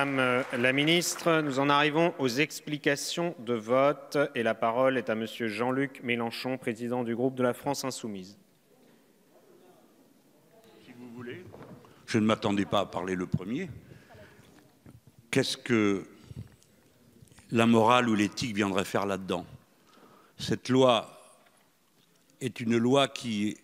Madame la ministre. Nous en arrivons aux explications de vote et la parole est à Monsieur Jean-Luc Mélenchon, président du groupe de la France Insoumise. Si vous voulez. Je ne m'attendais pas à parler le premier. Qu'est-ce que la morale ou l'éthique viendrait faire là-dedans? Cette loi est une loi qui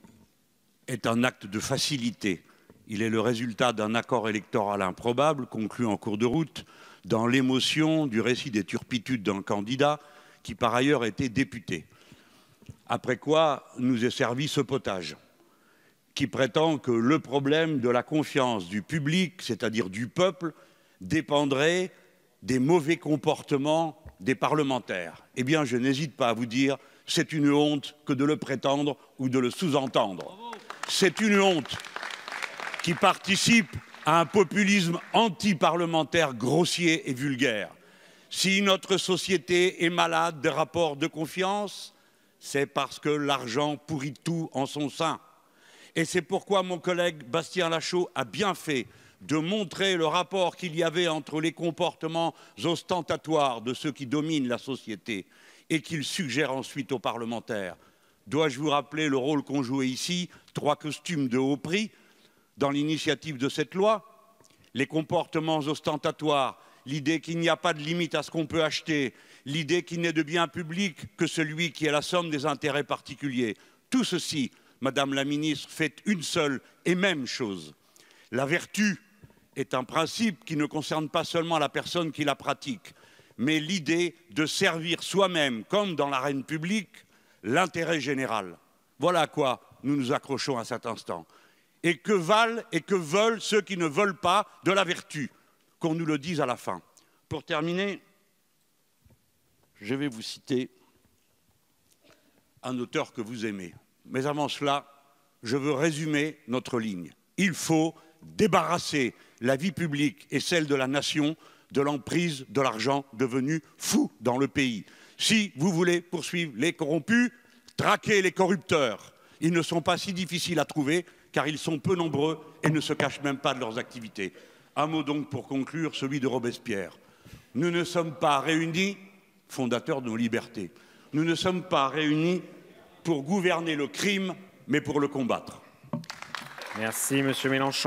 est un acte de facilité. Il est le résultat d'un accord électoral improbable conclu en cours de route dans l'émotion du récit des turpitudes d'un candidat qui par ailleurs était député. Après quoi nous est servi ce potage qui prétend que le problème de la confiance du public, c'est-à-dire du peuple, dépendrait des mauvais comportements des parlementaires. Eh bien, je n'hésite pas à vous dire, c'est une honte que de le prétendre ou de le sous-entendre. C'est une honte qui participe à un populisme anti-parlementaire grossier et vulgaire. Si notre société est malade des rapports de confiance, c'est parce que l'argent pourrit tout en son sein. Et c'est pourquoi mon collègue Bastien Lachaud a bien fait de montrer le rapport qu'il y avait entre les comportements ostentatoires de ceux qui dominent la société et qu'il suggère ensuite aux parlementaires. Dois-je vous rappeler le rôle qu'ont joué ici 3 costumes de haut prix dans l'initiative de cette loi? Les comportements ostentatoires, l'idée qu'il n'y a pas de limite à ce qu'on peut acheter, l'idée qu'il n'est de bien public que celui qui est la somme des intérêts particuliers. Tout ceci, Madame la ministre, fait une seule et même chose. La vertu est un principe qui ne concerne pas seulement la personne qui la pratique, mais l'idée de servir soi-même, comme dans l'arène publique, l'intérêt général. Voilà à quoi nous nous accrochons à cet instant. Et que valent et que veulent ceux qui ne veulent pas de la vertu? Qu'on nous le dise à la fin. Pour terminer, je vais vous citer un auteur que vous aimez. Mais avant cela, je veux résumer notre ligne. Il faut débarrasser la vie publique et celle de la nation de l'emprise de l'argent devenu fou dans le pays. Si vous voulez poursuivre les corrompus, traquez les corrupteurs. Ils ne sont pas si difficiles à trouver car ils sont peu nombreux et ne se cachent même pas de leurs activités. Un mot donc pour conclure, celui de Robespierre. Nous ne sommes pas réunis, fondateurs de nos libertés, nous ne sommes pas réunis pour gouverner le crime, mais pour le combattre. Merci, Monsieur Mélenchon.